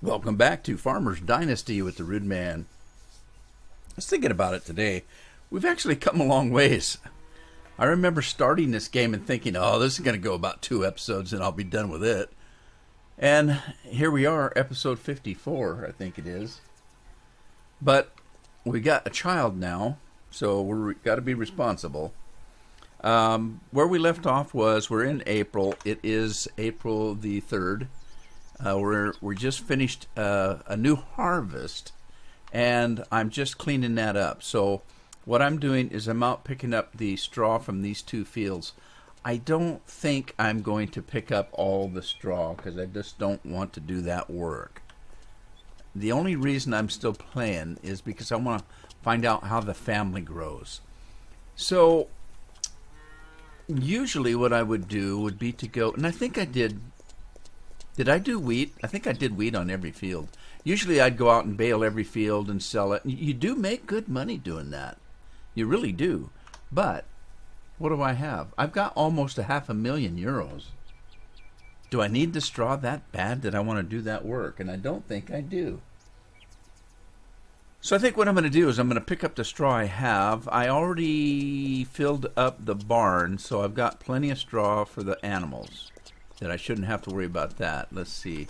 Welcome back to Farmer's Dynasty with the Rude Man. I was thinking about it today. We've actually come a long ways. I remember starting this game and thinking, oh, this is going to go about 2 episodes and I'll be done with it. And here we are, episode 54, I think it is. But we got a child now, so we've got to be responsible. Where we left off was we're in April. It is April the 3rd. We're just finished a new harvest, and I'm just cleaning that up. So what I'm doing is I'm out picking up the straw from these 2 fields. I don't think I'm going to pick up all the straw because I just don't want to do that work. The only reason I'm still playing is because I want to find out how the family grows. So usually what I would do would be to go, and I think I did. Did I do wheat? I think I did wheat on every field. Usually I'd go out and bale every field and sell it. You do make good money doing that. You really do. But what do I have? I've got almost €500,000. Do I need the straw that bad that I want to do that work? And I don't think I do. So I think what I'm going to do is I'm going to pick up the straw I have. I already filled up the barn, so I've got plenty of straw for the animals. That I shouldn't have to worry about that. Let's see.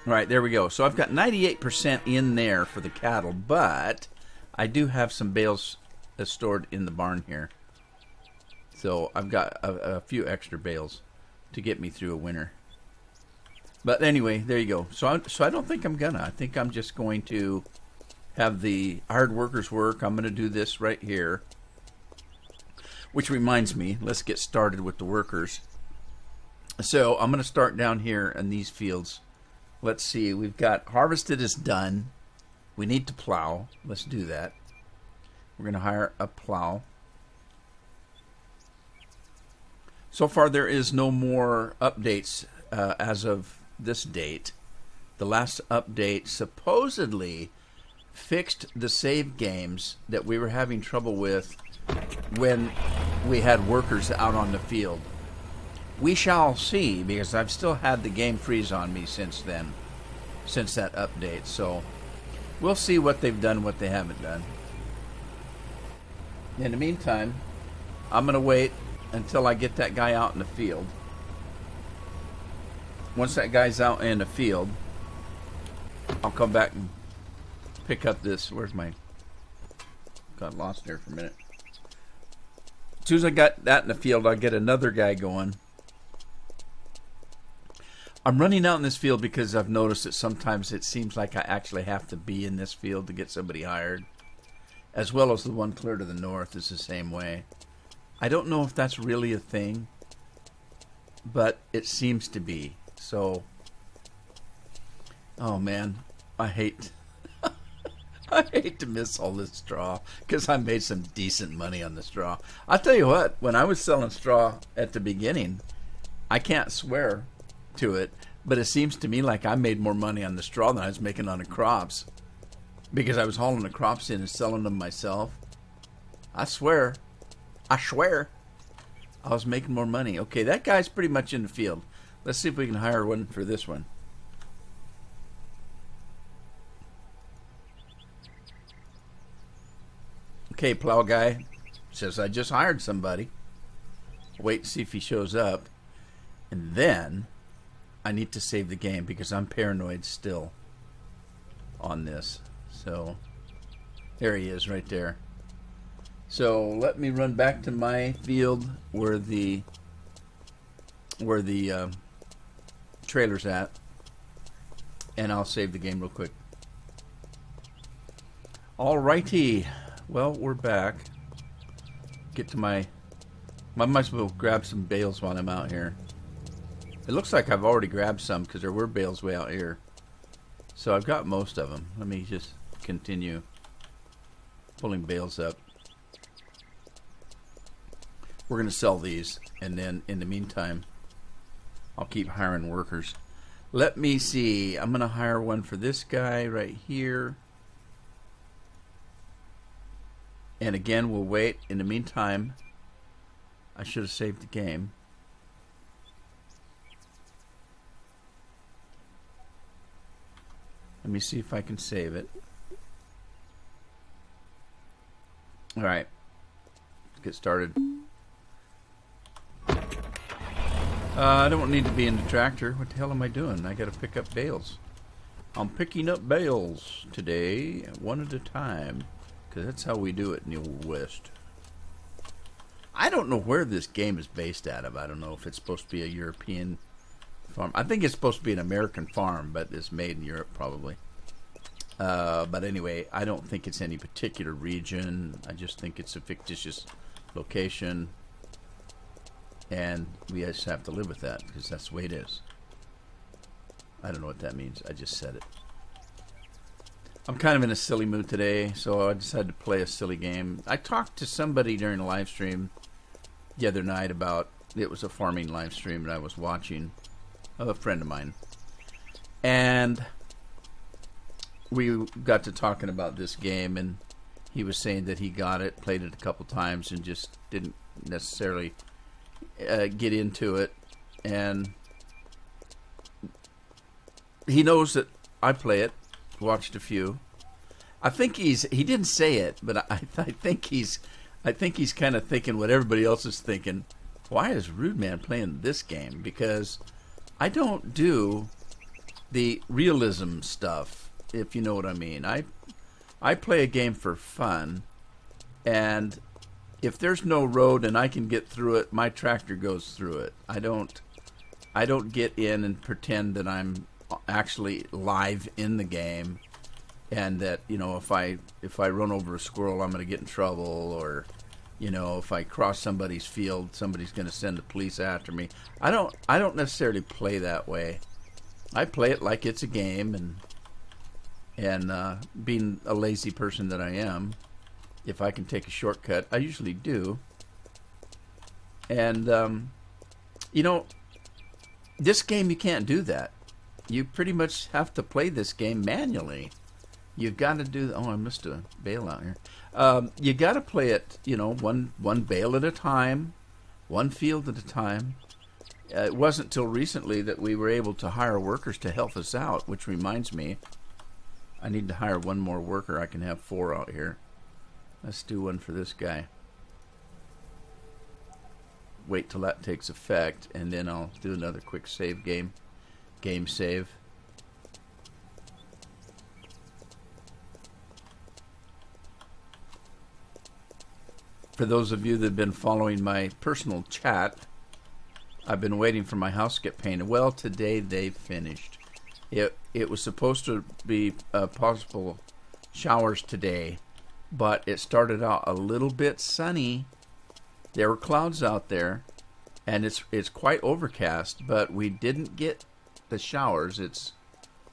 All right, there we go. So I've got 98% in there for the cattle, but I do have some bales stored in the barn here. So I've got a few extra bales to get me through a winter. But anyway, there you go. So I don't think I'm gonna. I think I'm just going to have the hard workers work. I'm going to do this right here. Which reminds me, let's get started with the workers. So I'm going to start down here in these fields. Let's see, we've got harvested is done. We need to plow. Let's do that. We're going to hire a plow. So far there is no more updates as of this date. The last update supposedly fixed the save games that we were having trouble with when we had workers out on the field. We shall see, because I've still had the game freeze on me since then, since that update. So we'll see what they've done, what they haven't done. In the meantime, I'm going to wait until I get that guy out in the field. Once that guy's out in the field, I'll come back and pick up this. Where's my... Got lost there for a minute. As soon as I got that in the field, I'll get another guy going. I'm running out in this field because I've noticed that sometimes it seems like I actually have to be in this field to get somebody hired. As well as the one clear to the north is the same way. I don't know if that's really a thing, but it seems to be. So, oh man, I hate to miss all this straw because I made some decent money on the straw. I'll tell you what, when I was selling straw at the beginning, I can't swear to it, but it seems to me like I made more money on the straw than I was making on the crops because I was hauling the crops in and selling them myself. I swear I was making more money. Okay, that guy's pretty much in the field. Let's see if we can hire one for this one. Okay, plow guy says I just hired somebody. Wait and see if he shows up. And then I need to save the game because I'm paranoid still on this. So there he is right there. So let me run back to my field where the trailer's at, and I'll save the game real quick. Alrighty. Well, we're back. Get to I might as well grab some bales while I'm out here. It looks like I've already grabbed some because there were bales way out here. So I've got most of them. Let me just continue pulling bales up. We're going to sell these, and then in the meantime, I'll keep hiring workers. Let me see. I'm going to hire one for this guy right here. And again, we'll wait. In the meantime, I should have saved the game. Let me see if I can save it. All right. Let's get started. I don't need to be in the tractor. What the hell am I doing? I got to pick up bales. I'm picking up bales today, one at a time, because that's how we do it in the Old West. I don't know where this game is based out of. I don't know if it's supposed to be a European farm. I think it's supposed to be an American farm, but it's made in Europe probably. But anyway, I don't think it's any particular region. I just think it's a fictitious location. And we just have to live with that because that's the way it is. I don't know what that means. I just said it. I'm kind of in a silly mood today, so I decided to play a silly game. I talked to somebody during a live stream the other night about, it was a farming live stream that I was watching, of a friend of mine. And we got to talking about this game, and he was saying that he got it, played it a couple times, and just didn't necessarily get into it. And he knows that I play it, watched a few. I think he didn't say it, but I think he's kind of thinking what everybody else is thinking. Why is Rude Man playing this game? Because I don't do the realism stuff, if you know what I mean. I play a game for fun, and if there's no road and I can get through it, my tractor goes through it. I don't get in and pretend that I'm actually live in the game, and that, you know, if I run over a squirrel, I'm going to get in trouble, or, you know, if I cross somebody's field, somebody's going to send the police after me. I don't necessarily play that way. I play it like it's a game, and being a lazy person that I am, if I can take a shortcut, I usually do. And you know, this game you can't do that. You pretty much have to play this game manually. You've got to do. Oh, I missed a bale out here. You got to play it, you know, one bale at a time, one field at a time. It wasn't till recently that we were able to hire workers to help us out, which reminds me, I need to hire one more worker. I can have 4 out here. Let's do one for this guy. Wait till that takes effect, and then I'll do another quick save game. Game save. For those of you that have been following my personal chat, I've been waiting for my house to get painted. Well, today they finished. It was supposed to be possible showers today, but it started out a little bit sunny. There were clouds out there, and it's quite overcast, but we didn't get the showers. It's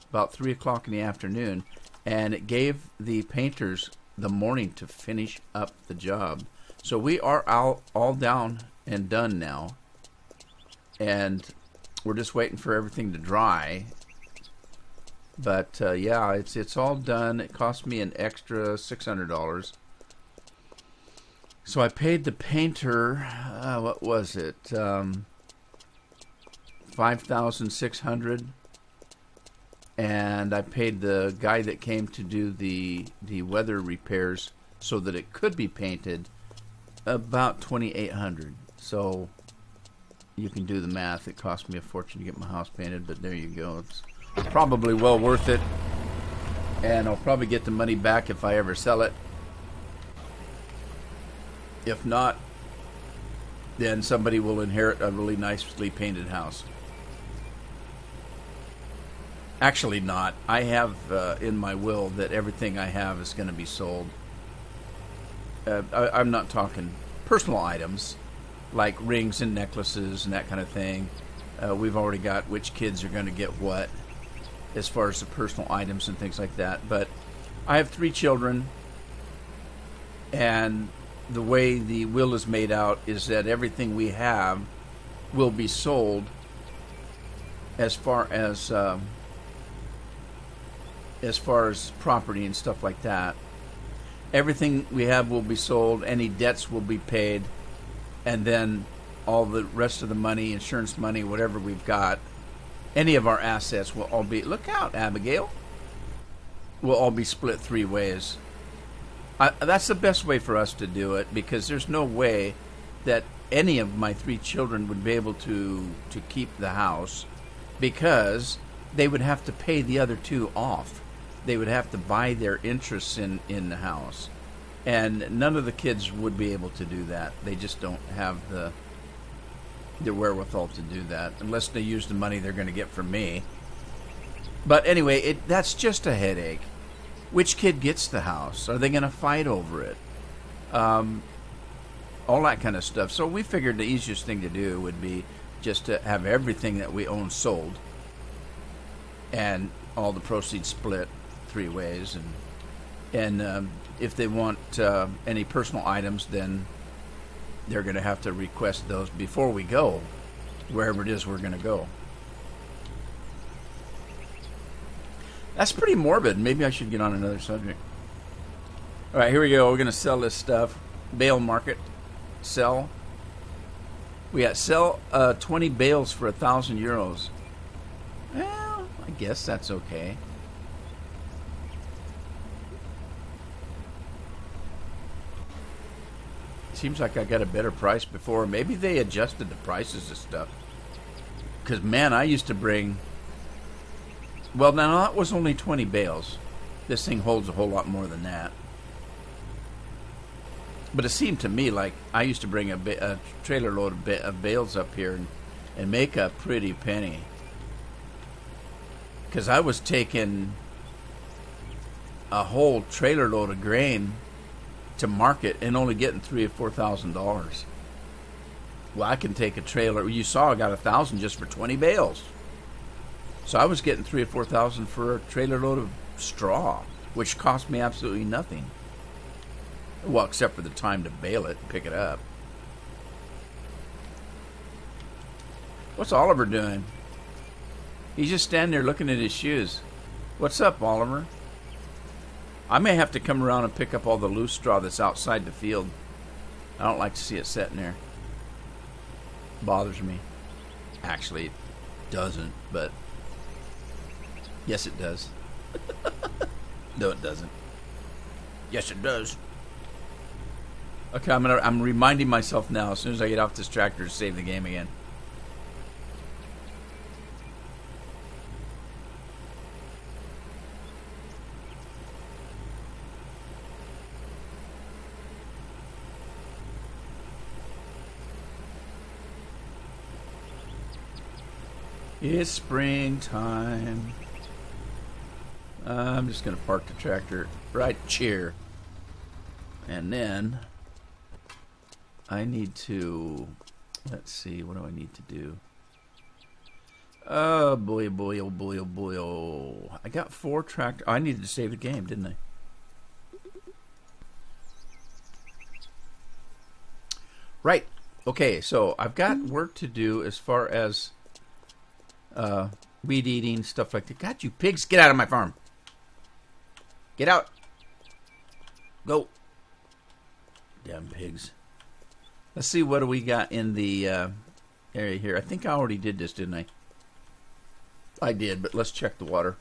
about 3 o'clock in the afternoon, and it gave the painters the morning to finish up the job. So we are all down and done now, and we're just waiting for everything to dry. But yeah, it's all done. It cost me an extra $600. So I paid the painter, what was it, $5,600, and I paid the guy that came to do the weather repairs so that it could be painted about $2,800. So you can do the math. It cost me a fortune to get my house painted, but there you go. It's probably well worth it, and I'll probably get the money back if I ever sell it. If not, then somebody will inherit a really nicely painted house. Actually not. I have in my will that everything I have is going to be sold. I'm not talking personal items like rings and necklaces and that kind of thing. We've already got which kids are going to get what as far as the personal items and things like that. But I have 3 children, and the way the will is made out is that everything we have will be sold as far as property and stuff like that. Everything we have will be sold, any debts will be paid, and then all the rest of the money, insurance money, whatever we've got, any of our assets will all be... Look out, Abigail. will all be split 3 ways. That's the best way for us to do it, because there's no way that any of my 3 children would be able to keep the house, because they would have to pay the other 2 off. They would have to buy their interests in the house. And none of the kids would be able to do that. They just don't have the wherewithal to do that, unless they use the money they're going to get from me. But anyway, that's just a headache. Which kid gets the house? Are they going to fight over it? All that kind of stuff. So we figured the easiest thing to do would be just to have everything that we own sold, and all the proceeds split 3 ways. And if they want any personal items, then they're going to have to request those before we go wherever it is we're going to go. That's pretty morbid. Maybe I should get on another subject. All right, here we go. We're going to sell this stuff. Bale market. Sell. We got sell 20 bales for 1,000 euros. Well, I guess that's okay. Seems like I got a better price before. Maybe they adjusted the prices of stuff. Because, man, I used to bring... Well, now that was only 20 bales. This thing holds a whole lot more than that. But it seemed to me like I used to bring a trailer load of bales up here and make a pretty penny. Because I was taking a whole trailer load of grain to market and only getting $3,000 or $4,000. Well, I can take a trailer. You saw I got 1,000 just for 20 bales. So I was getting $3,000 or $4,000 for a trailer load of straw, which cost me absolutely nothing. Well, except for the time to bale it and pick it up. What's Oliver doing? He's just standing there looking at his shoes. What's up, Oliver? I may have to come around and pick up all the loose straw that's outside the field. I don't like to see it sitting there. Bothers me. Actually, it doesn't, but yes, it does. No, it doesn't. Yes, it does. Okay, I'm reminding myself now, as soon as I get off this tractor, to save the game again. It's springtime. I'm just going to park the tractor right here. And then I need to, let's see, what do I need to do? Oh boy, boy, oh boy, oh boy, oh. I got 4 tractors. I needed to save the game, didn't I? Right. Okay, so I've got work to do as far as weed eating, stuff like that. God, you pigs, get out of my farm. Get out. Go. Damn pigs. Let's see, what do we got in the area here? I think I already did this, didn't I? I did, but let's check the water.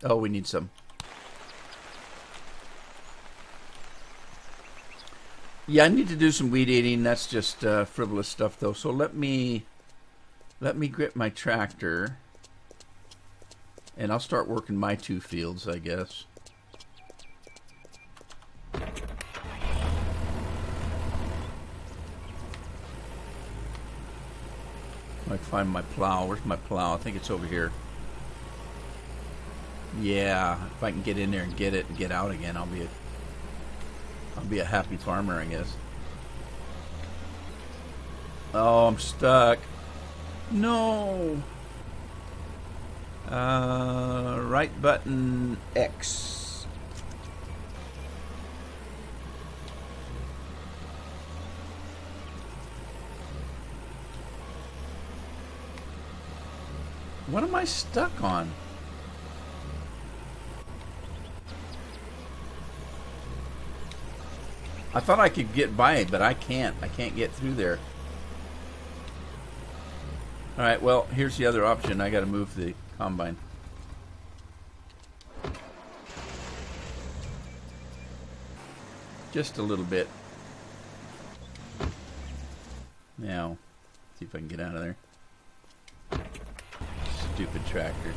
Oh, we need some. Yeah, I need to do some weed eating. That's just frivolous stuff, though. So let me grip my tractor, and I'll start working my 2 fields, I guess. I can find my plow. Where's my plow? I think it's over here. Yeah, if I can get in there and get it and get out again, I'll be a happy farmer, I guess. Oh, I'm stuck. No. Right button X. What am I stuck on? I thought I could get by it, but I can't. I can't get through there. Alright, well, here's the other option. I gotta move the combine. Just a little bit. Now, see if I can get out of there. Stupid tractor.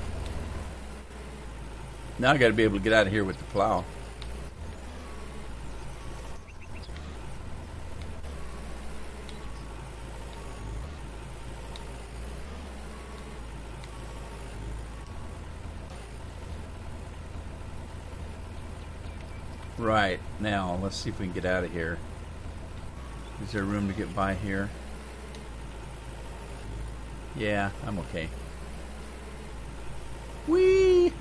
Now I got to be able to get out of here with the plow. Right, now let's see if we can get out of here. Is there room to get by here? Yeah, I'm okay. Whee!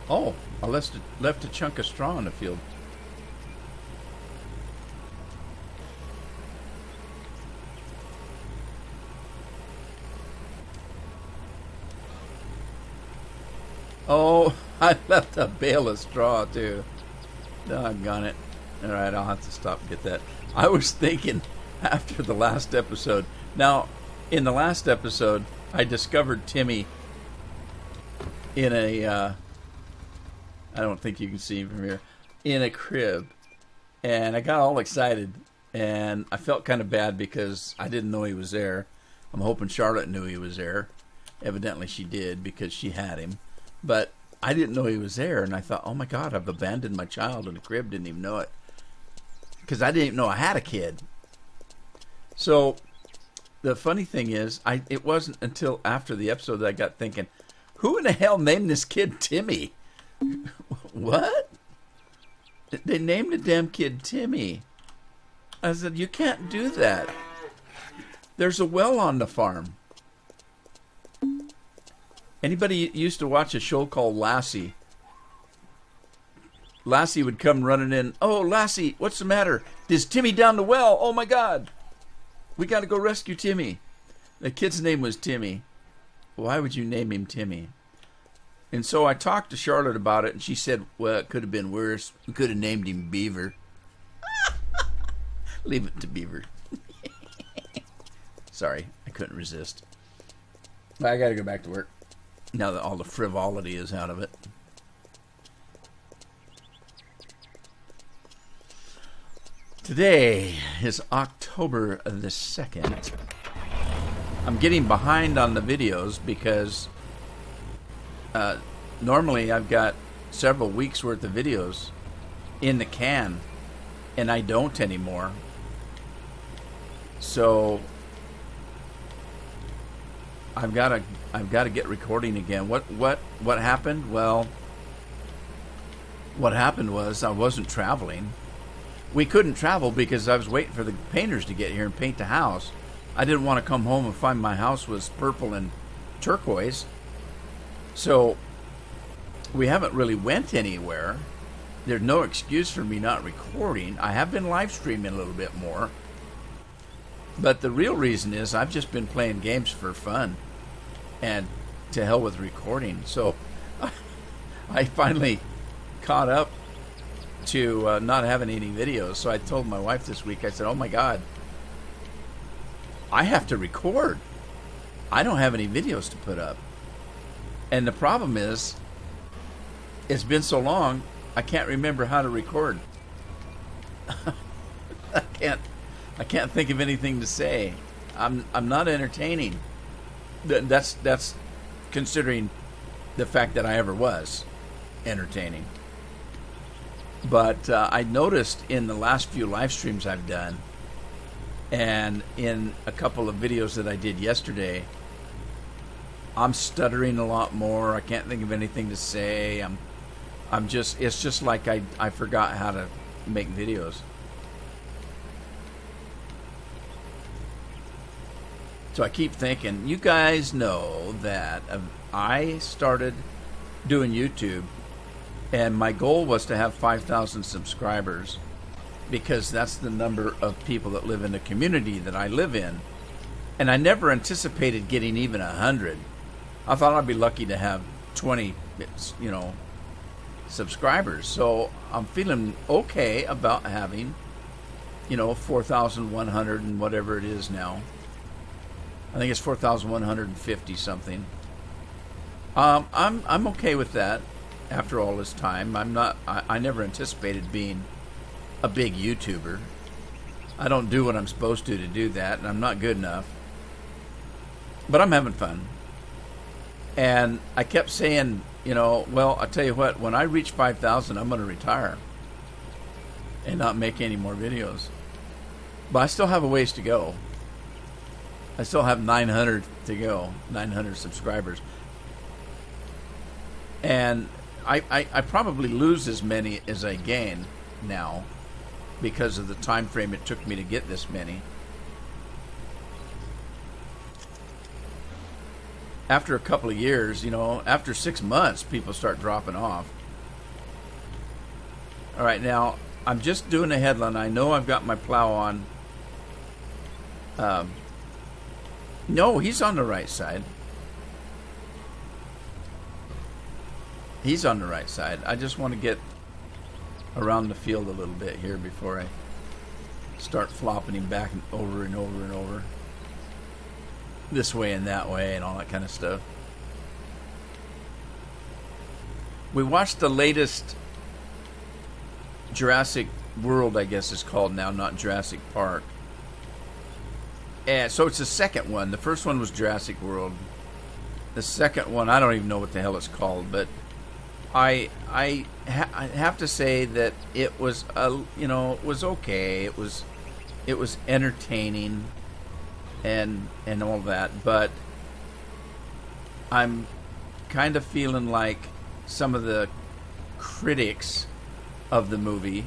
Oh, I left a chunk of straw in the field. Oh, I left a bale of straw too. Doggone it. Alright, I'll have to stop and get that. I was thinking after the last episode. Now, in the last episode, I discovered Timmy in a, I don't think you can see him from here, in a crib. And I got all excited. And I felt kind of bad because I didn't know he was there. I'm hoping Charlotte knew he was there. Evidently she did because she had him. But I didn't know he was there, and I thought, oh my God, I've abandoned my child in the crib, didn't even know it. Because I didn't even know I had a kid. So the funny thing is, it wasn't until after the episode that I got thinking, who in the hell named this kid Timmy? What? They named the damn kid Timmy. I said, you can't do that. There's a well on the farm. Anybody used to watch a show called Lassie? Lassie would come running in. Oh, Lassie, what's the matter? Is Timmy down the well? Oh, my God. We got to go rescue Timmy. The kid's name was Timmy. Why would you name him Timmy? And so I talked to Charlotte about it, and she said, well, it could have been worse. We could have named him Beaver. Leave it to Beaver. Sorry, I couldn't resist. I got to go back to work. Now that all the frivolity is out of it. Today is October the 2nd. I'm getting behind on the videos because normally I've got several weeks worth of videos in the can, and I don't anymore. So I've got to get recording again. What happened? Well, what happened was I wasn't traveling. We couldn't travel because I was waiting for the painters to get here and paint the house. I didn't want to come home and find my house was purple and turquoise. So we haven't really went anywhere. There's no excuse for me not recording. I have been live streaming a little bit more. But the real reason is I've just been playing games for fun. And to hell with recording. So I finally caught up to not having any videos. So I told my wife this week, I said, oh my God, I have to record. I don't have any videos to put up. And the problem is, it's been so long, I can't remember how to record. I can't think of anything to say. I'm not entertaining. That's considering the fact that I ever was entertaining. But I noticed in the last few live streams I've done, and in a couple of videos that I did yesterday, I'm stuttering a lot more. I can't think of anything to say. It's just like I forgot how to make videos. So I keep thinking, you guys know that I started doing YouTube, and my goal was to have 5,000 subscribers because that's the number of people that live in the community that I live in. And I never anticipated getting even 100. I thought I'd be lucky to have 20, subscribers. So I'm feeling okay about having 4,100 and whatever it is now. I think it's 4,150 something. I'm okay with that. After all this time, I never anticipated being a big YouTuber. I don't do what I'm supposed to do that, and I'm not good enough. But I'm having fun. And I kept saying, well, I tell you what, when I reach 5,000, I'm going to retire and not make any more videos. But I still have a ways to go. I still have 900 to go, 900 subscribers. And I probably lose as many as I gain now because of the time frame it took me to get this many. After a couple of years, after 6 months, people start dropping off. All right, now, I'm just doing a headline. I know I've got my plow on. No, he's on the right side. He's on the right side. I just want to get around the field a little bit here before I start flopping him back and over and over and over. This way and that way and all that kind of stuff. We watched the latest Jurassic World, I guess it's called now, not Jurassic Park. And so it's the second one. The first one was Jurassic World. The second one, I don't even know what the hell it's called, but I have to say that it was it was okay. It was entertaining and all that, but I'm kind of feeling like some of the critics of the movie,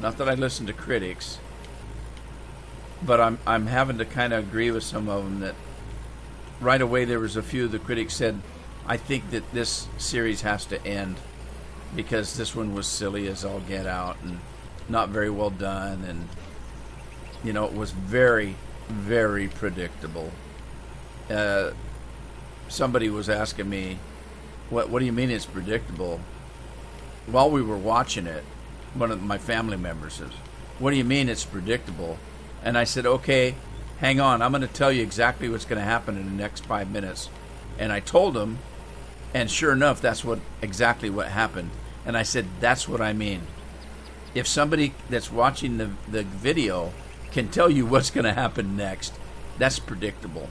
not that I listen to critics, but I'm having to kind of agree with some of them that right away there was a few of the critics said, I think that this series has to end because this one was silly as all get out and not very well done, and it was very, very predictable. Somebody was asking me, what do you mean it's predictable? While we were watching it, one of my family members says, what do you mean it's predictable? And I said, okay, hang on, I'm going to tell you exactly what's going to happen in the next 5 minutes. And I told him, and sure enough, that's exactly what happened. And I said, that's what I mean. If somebody that's watching the video can tell you what's going to happen next, that's predictable.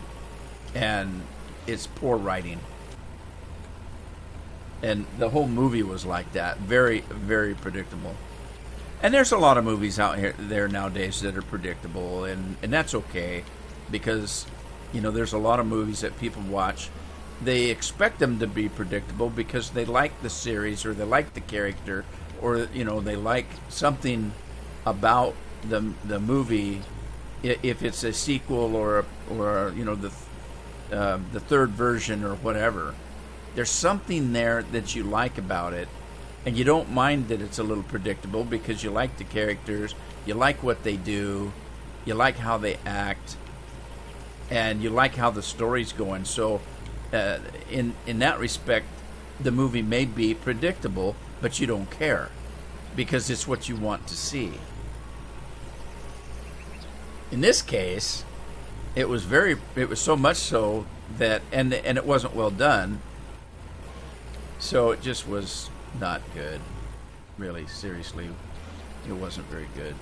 And it's poor writing. And the whole movie was like that. Very, very predictable. And there's a lot of movies out there nowadays that are predictable, and that's okay, because there's a lot of movies that people watch. They expect them to be predictable because they like the series, or they like the character, or they like something about the movie. If it's a sequel or the third version or whatever, there's something there that you like about it. And you don't mind that it's a little predictable because you like the characters, you like what they do, you like how they act, and you like how the story's going. So in that respect, the movie may be predictable, but you don't care because it's what you want to see. In this case, it was so much so that, and it wasn't well done, so it just was not good. Really, seriously, it wasn't very good.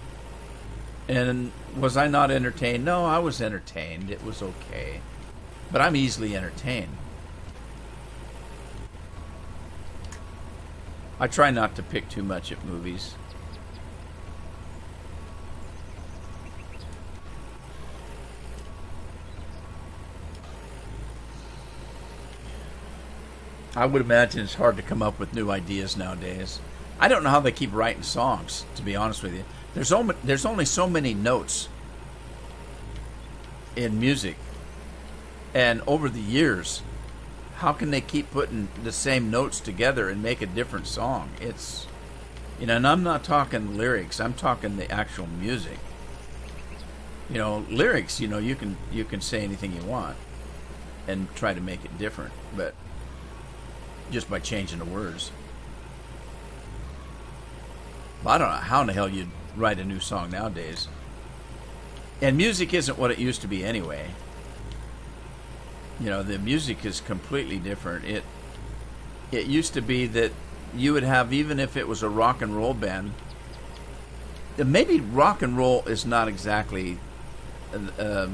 And was I not entertained? No, I was entertained. It was okay. But I'm easily entertained. I try not to pick too much at movies. I would imagine it's hard to come up with new ideas nowadays. I don't know how they keep writing songs, to be honest with you. There's only so many notes in music. And over the years, how can they keep putting the same notes together and make a different song? It's, and I'm not talking lyrics, I'm talking the actual music. Lyrics, you can say anything you want and try to make it different, but just by changing the words. But I don't know how in the hell you'd write a new song nowadays. And music isn't what it used to be anyway. You know, the music is completely different. It used to be that you would have, even if it was a rock and roll band, maybe rock and roll is not exactly the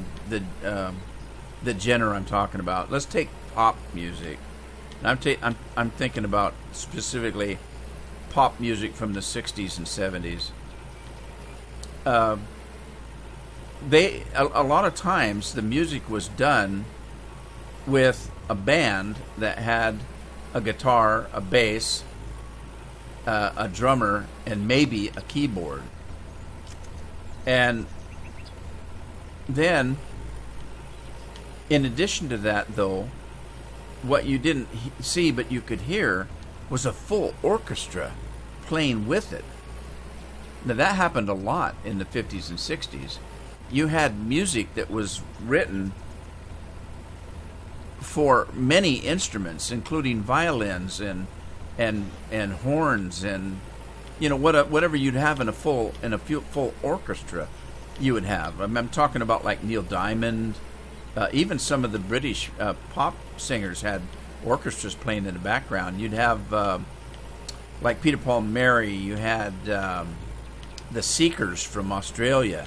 genre I'm talking about. Let's take pop music. I'm thinking about specifically pop music from the 60s and 70s. A lot of times the music was done with a band that had a guitar, a bass, a drummer, and maybe a keyboard. And then, in addition to that, though, what you didn't see but you could hear was a full orchestra playing with it. Now, that happened a lot in the 50s and 60s. You had music that was written for many instruments, including violins and horns, and you know whatever you'd have in a full orchestra, you would have. I'm talking about like Neil Diamond, even some of the British pop singers had orchestras playing in the background. You'd have like Peter, Paul and Mary. You had the Seekers from Australia.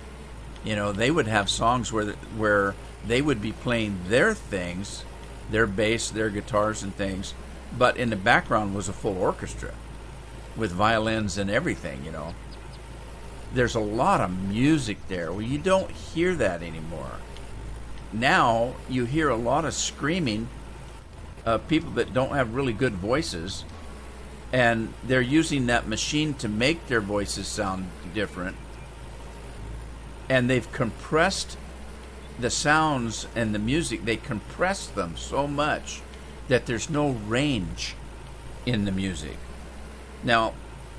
You know, they would have songs where they would be playing their things, their bass, their guitars and things, but in the background was a full orchestra with violins and everything, you know. There's a lot of music there. Well, you don't hear that anymore. Now you hear a lot of screaming, people that don't have really good voices, and they're using that machine to make their voices sound different. And they've compressed the sounds and the music. They compress them so much that there's no range in the music. Now,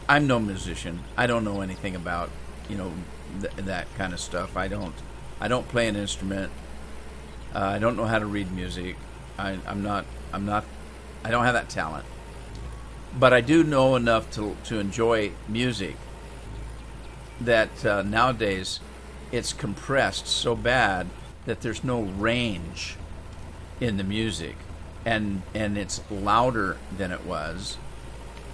I'm no musician. I don't know anything about, you know, that kind of stuff. I don't play an instrument. I don't know how to read music. I don't have that talent. But I do know enough to enjoy music that nowadays it's compressed so bad that there's no range in the music, and it's louder than it was,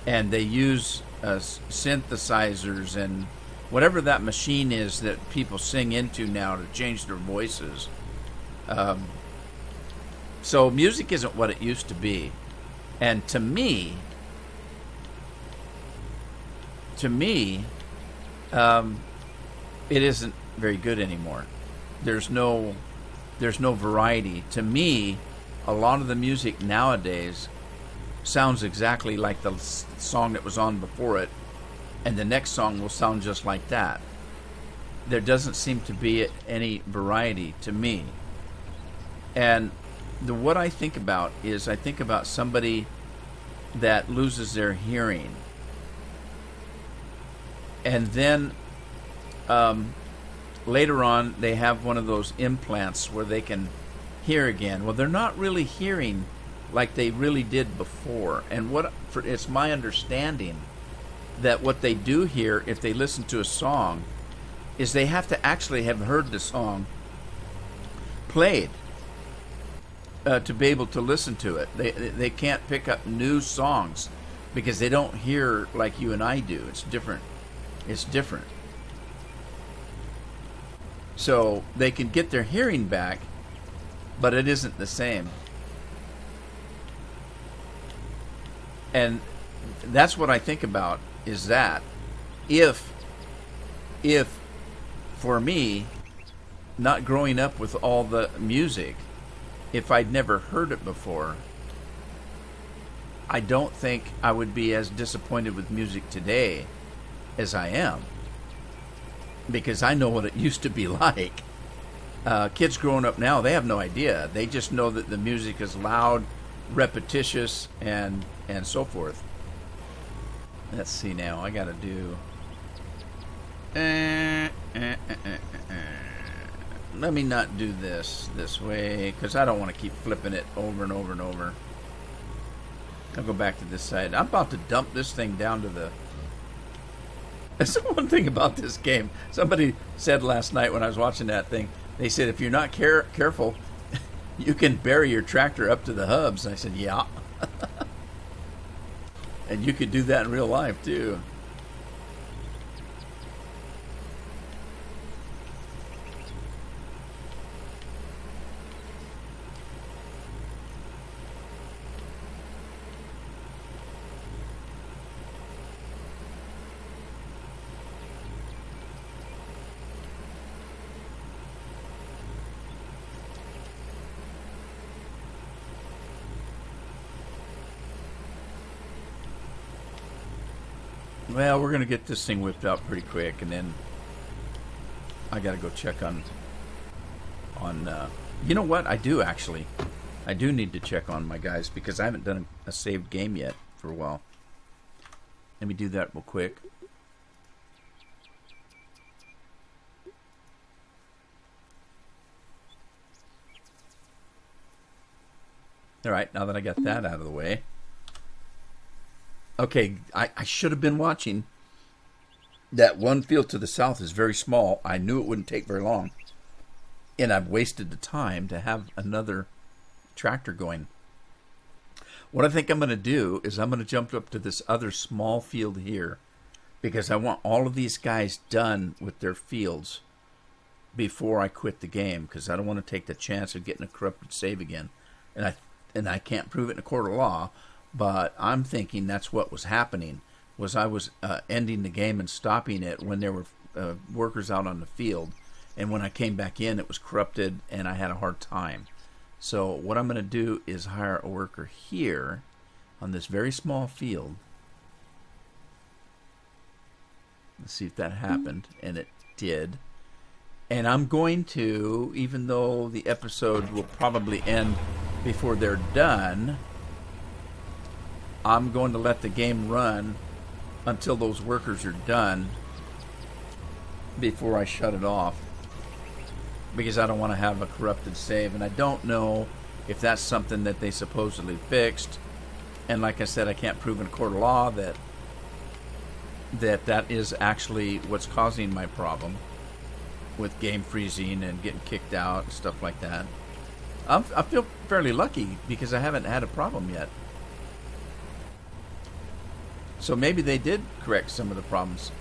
and they use synthesizers and whatever that machine is that people sing into now to change their voices. So music isn't what it used to be, and to me, it isn't very good anymore. There's no variety. To me, a lot of the music nowadays sounds exactly like the song that was on before it, and the next song will sound just like that. There doesn't seem to be any variety to me. And what I think about is I think about somebody that loses their hearing, and then later on they have one of those implants where they can hear again. Well, they're not really hearing like they really did before. And it's my understanding that what they do hear if they listen to a song is they have to actually have heard the song played to be able to listen to it. They can't pick up new songs because they don't hear like you and I do. It's different. So they can get their hearing back, but it isn't the same. And that's what I think about, is that if for me, not growing up with all the music, if I'd never heard it before, I don't think I would be as disappointed with music today as I am, because I know what it used to be like. Kids growing up now, they have no idea. They just know that the music is loud, repetitious, and so forth. Let's see now. I gotta do. Let me not do this way, because I don't want to keep flipping it over and over and over. I'll go back to this side. I'm about to dump this thing down to That's the one thing about this game. Somebody said last night when I was watching that thing, they said if you're not careful, you can bury your tractor up to the hubs. And I said, yeah. And you could do that in real life, too. Well, we're going to get this thing whipped out pretty quick, and then I got to go check on you know what? I do, actually. I do need to check on my guys, because I haven't done a saved game yet for a while. Let me do that real quick. All right, now that I got that out of the way. Okay, I should have been watching. That one field to the south is very small. I knew it wouldn't take very long. And I've wasted the time to have another tractor going. What I think I'm going to do is I'm going to jump up to this other small field here, because I want all of these guys done with their fields before I quit the game, because I don't want to take the chance of getting a corrupted save again. And I can't prove it in a court of law. But I'm thinking that's what was happening, was I was ending the game and stopping it when there were workers out on the field. And when I came back in, it was corrupted, and I had a hard time. So what I'm going to do is hire a worker here on this very small field. Let's see if that happened, and it did. And I'm going to, even though the episode will probably end before they're done, I'm going to let the game run until those workers are done before I shut it off, because I don't want to have a corrupted save. And I don't know if that's something that they supposedly fixed. And like I said, I can't prove in a court of law that is actually what's causing my problem with game freezing and getting kicked out and stuff like that. I feel fairly lucky because I haven't had a problem yet. So maybe they did correct some of the problems.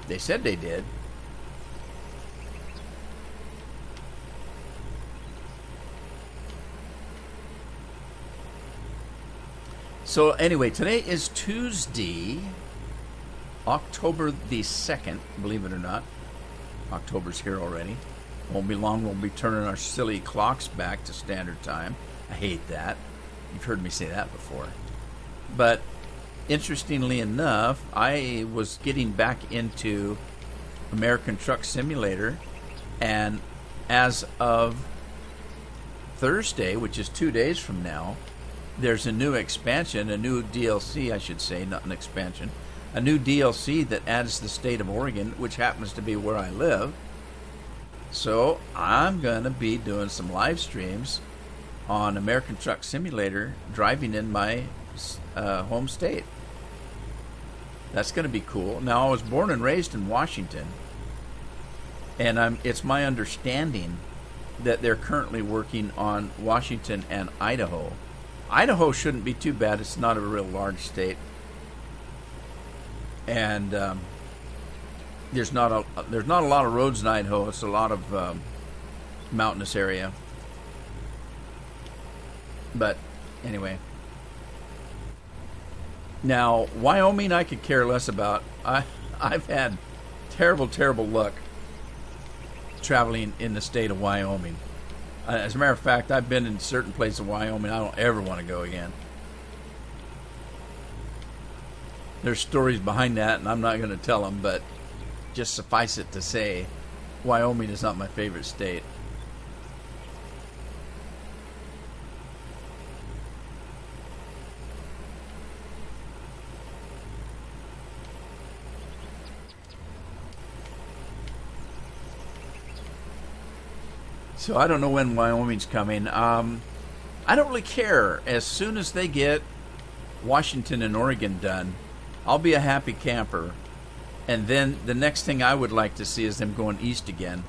They said they did. So anyway, today is Tuesday, October the 2nd, believe it or not. October's here already. Won't be long, we'll be turning our silly clocks back to standard time. I hate that. You've heard me say that before. But interestingly enough, I was getting back into American Truck Simulator, and as of Thursday, which is 2 days from now, there's a new expansion, a new DLC, I should say, not an expansion, a new DLC that adds the state of Oregon, which happens to be where I live. So I'm going to be doing some live streams on American Truck Simulator, driving in my home state. That's going to be cool. Now, I was born and raised in Washington, and it's my understanding that they're currently working on Washington and Idaho. Idaho shouldn't be too bad. It's not a real large state, and there's not a lot of roads in Idaho. It's a lot of mountainous area. But anyway. Now, Wyoming I could care less about. I've had terrible luck traveling in the state of Wyoming. As a matter of fact, I've been in certain places in Wyoming I don't ever want to go again. There's stories behind that, and I'm not going to tell them, but just suffice it to say, Wyoming is not my favorite state. So I don't know when Wyoming's coming. I don't really care. As soon as they get Washington and Oregon done, I'll be a happy camper. And then the next thing I would like to see is them going east again.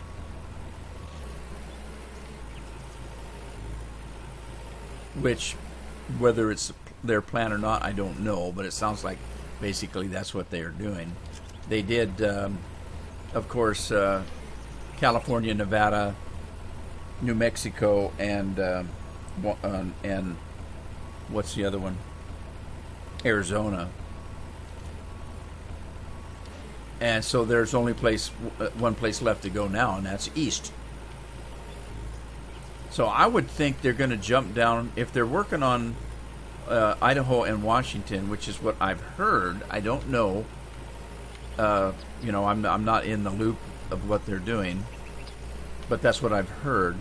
Which, whether it's their plan or not, I don't know. But it sounds like basically that's what they are doing. They did, of course, California, Nevada, New Mexico, and what's the other one? Arizona. And so there's only one place left to go now, and that's east. So I would think they're going to jump down if they're working on Idaho and Washington, which is what I've heard. I don't know. I'm not in the loop of what they're doing, but that's what I've heard.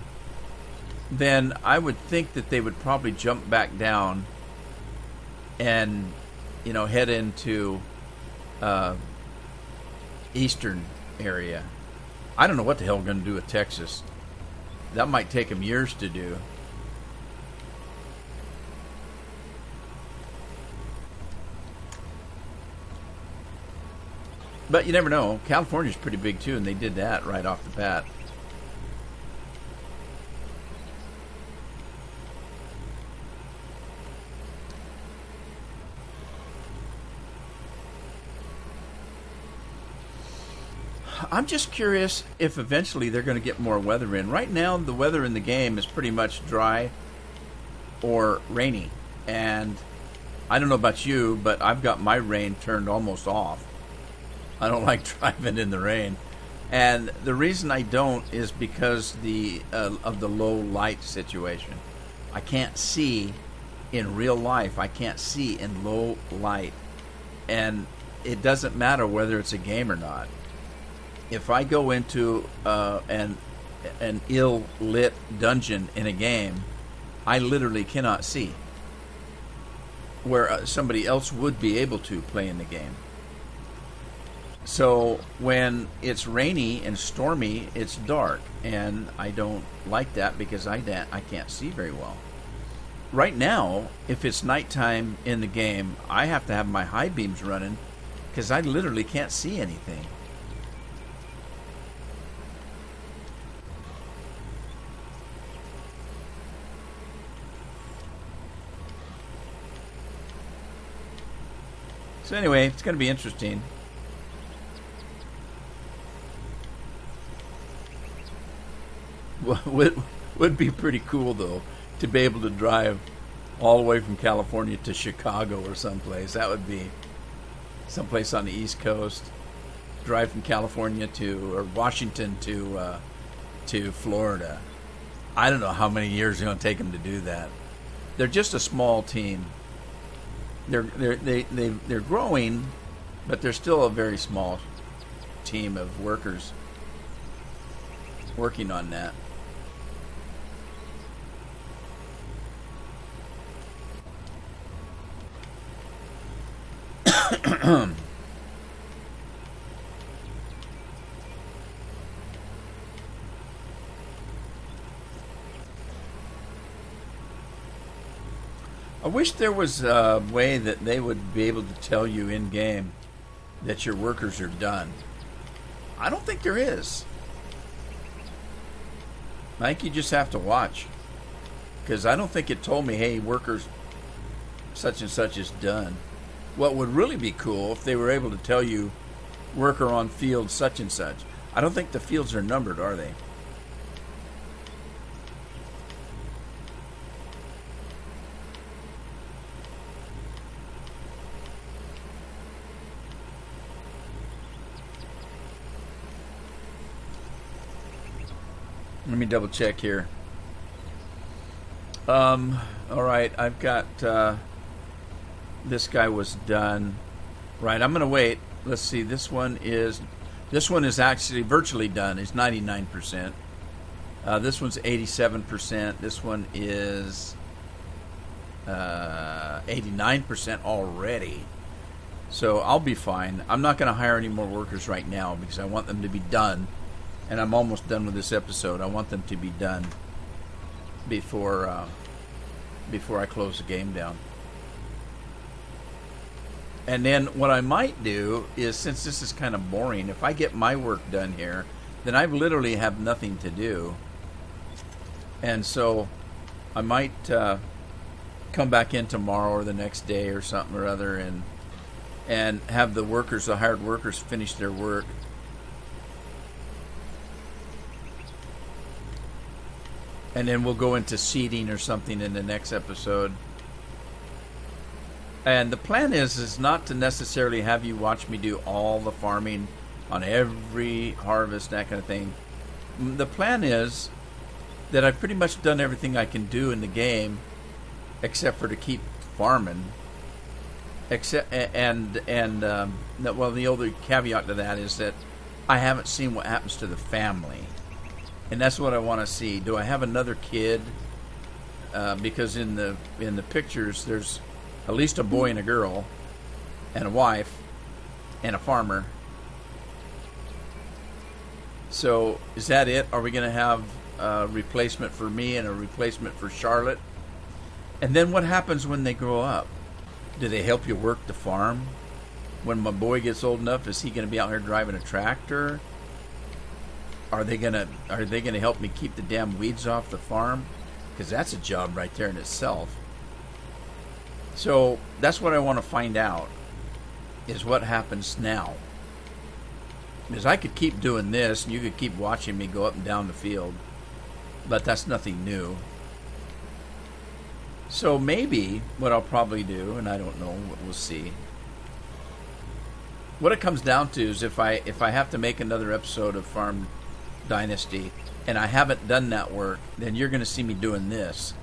Then I would think that they would probably jump back down and head into eastern area. I don't know what the hell we're going to do with Texas. That might take them years to do. But you never know. California's pretty big too, and they did that right off the bat. I'm just curious if eventually they're going to get more weather in. Right now, the weather in the game is pretty much dry or rainy. And I don't know about you, but I've got my rain turned almost off. I don't like driving in the rain. And the reason I don't is because of the low light situation. I can't see in real life. I can't see in low light. And it doesn't matter whether it's a game or not. If I go into an ill-lit dungeon in a game, I literally cannot see, where somebody else would be able to play in the game. So when it's rainy and stormy, it's dark, and I don't like that because I can't see very well. Right now, if it's nighttime in the game, I have to have my high beams running because I literally can't see anything. So anyway, it's going to be interesting. Would be pretty cool, though, to be able to drive all the way from California to Chicago or someplace. That would be someplace on the East Coast. Drive from California or Washington to Florida. I don't know how many years it's going to take them to do that. They're just a small team. They're growing, but they're still a very small team of workers working on that. I wish there was a way that they would be able to tell you in game that your workers are done. I don't think there is. I think you just have to watch, because I don't think it told me, hey, workers such and such is done. What would really be cool if they were able to tell you worker on field such and such. I don't think the fields are numbered, are they? Let me double check here. All right, I've got this guy was done. Right, I'm going to wait. Let's see. This one is actually virtually done. It's 99%. This one's 87%. This one is 89% already. So I'll be fine. I'm not going to hire any more workers right now because I want them to be done. And I'm almost done with this episode. I want them to be done before I close the game down. And then what I might do is, since this is kind of boring, if I get my work done here, then I literally have nothing to do. And so I might come back in tomorrow or the next day or something or other, and have the workers, the hired workers, finish their work. And then we'll go into seeding or something in the next episode. And the plan is not to necessarily have you watch me do all the farming on every harvest, that kind of thing. The plan is that I've pretty much done everything I can do in the game, except for to keep farming. Except well, the other caveat to that is that I haven't seen what happens to the family, and that's what I want to see. Do I have another kid? Because in the pictures, there's at least a boy and a girl, and a wife, and a farmer. So is that it? Are we going to have a replacement for me and a replacement for Charlotte? And then what happens when they grow up? Do they help you work the farm? When my boy gets old enough, is he going to be out here driving a tractor? Are they going to help me keep the damn weeds off the farm? Because that's a job right there in itself. So that's what I want to find out, is what happens now. Because I could keep doing this, and you could keep watching me go up and down the field, but that's nothing new. So maybe what I'll probably do, and I don't know, we'll see. What it comes down to is if I have to make another episode of Farm Dynasty, and I haven't done that work, then you're going to see me doing this,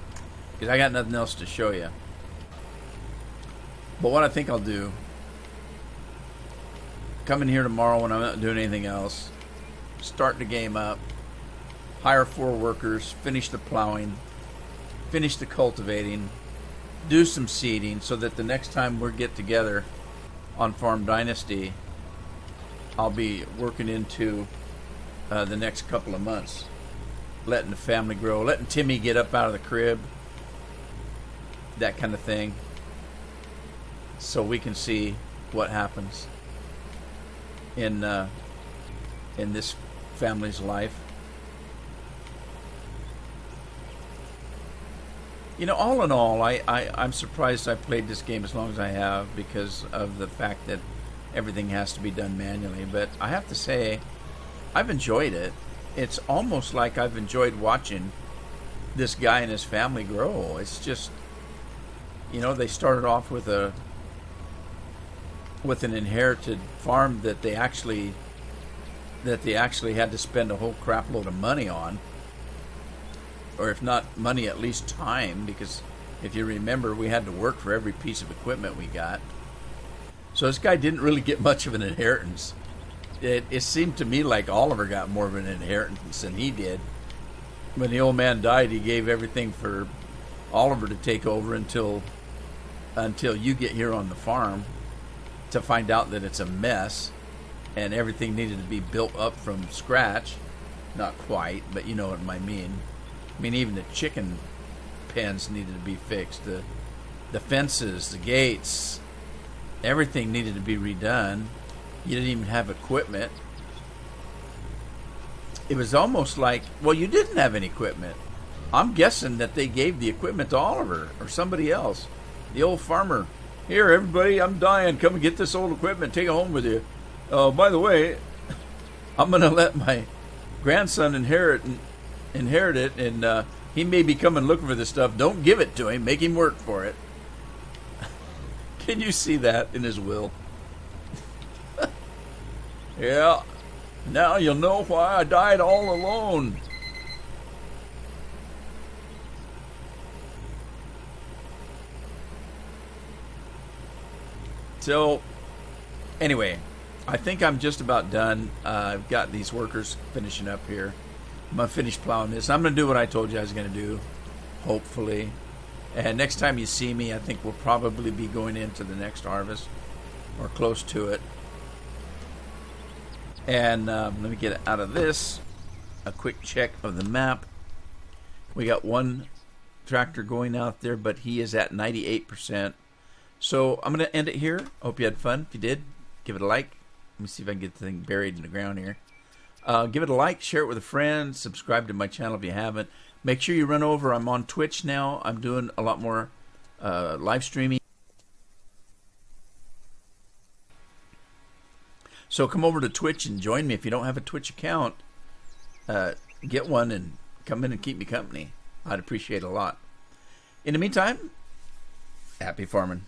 because I got nothing else to show you. But what I think I'll do, come in here tomorrow when I'm not doing anything else, start the game up, hire 4 workers, finish the plowing, finish the cultivating, do some seeding, so that the next time we get together on Farm Dynasty, I'll be working into the next couple of months, letting the family grow, letting Timmy get up out of the crib, that kind of thing, so we can see what happens in this family's life. You know, all in all, I'm surprised I played this game as long as I have, because of the fact that everything has to be done manually. But I have to say, I've enjoyed it. It's almost like I've enjoyed watching this guy and his family grow. It's just, you know, they started off with an inherited farm that they actually had to spend a whole crap load of money on. Or if not money, at least time, because if you remember, we had to work for every piece of equipment we got. So this guy didn't really get much of an inheritance. It seemed to me like Oliver got more of an inheritance than he did. When the old man died, he gave everything for Oliver to take over until you get here on the farm to find out that it's a mess and everything needed to be built up from scratch. Not quite, but you know what I mean. I mean, even the chicken pens needed to be fixed. The fences, the gates, everything needed to be redone. You didn't even have equipment. It was almost like, well, you didn't have any equipment. I'm guessing that they gave the equipment to Oliver or somebody else. The old farmer. Here, everybody, I'm dying. Come and get this old equipment. Take it home with you. By the way, I'm going to let my grandson inherit it, and he may be coming looking for this stuff. Don't give it to him. Make him work for it. Can you see that in his will? Yeah. Now you'll know why I died all alone. So, anyway, I think I'm just about done. I've got these workers finishing up here. I'm going to finish plowing this. I'm going to do what I told you I was going to do, hopefully. And next time you see me, I think we'll probably be going into the next harvest, or close to it. And let me get out of this. A quick check of the map. We got one tractor going out there, but he is at 98%. So I'm going to end it here. Hope you had fun. If you did, give it a like. Let me see if I can get the thing buried in the ground here. Give it a like, share it with a friend, subscribe to my channel if you haven't. Make sure you run over. I'm on Twitch now. I'm doing a lot more live streaming. So come over to Twitch and join me. If you don't have a Twitch account, get one and come in and keep me company. I'd appreciate it a lot. In the meantime, happy farming.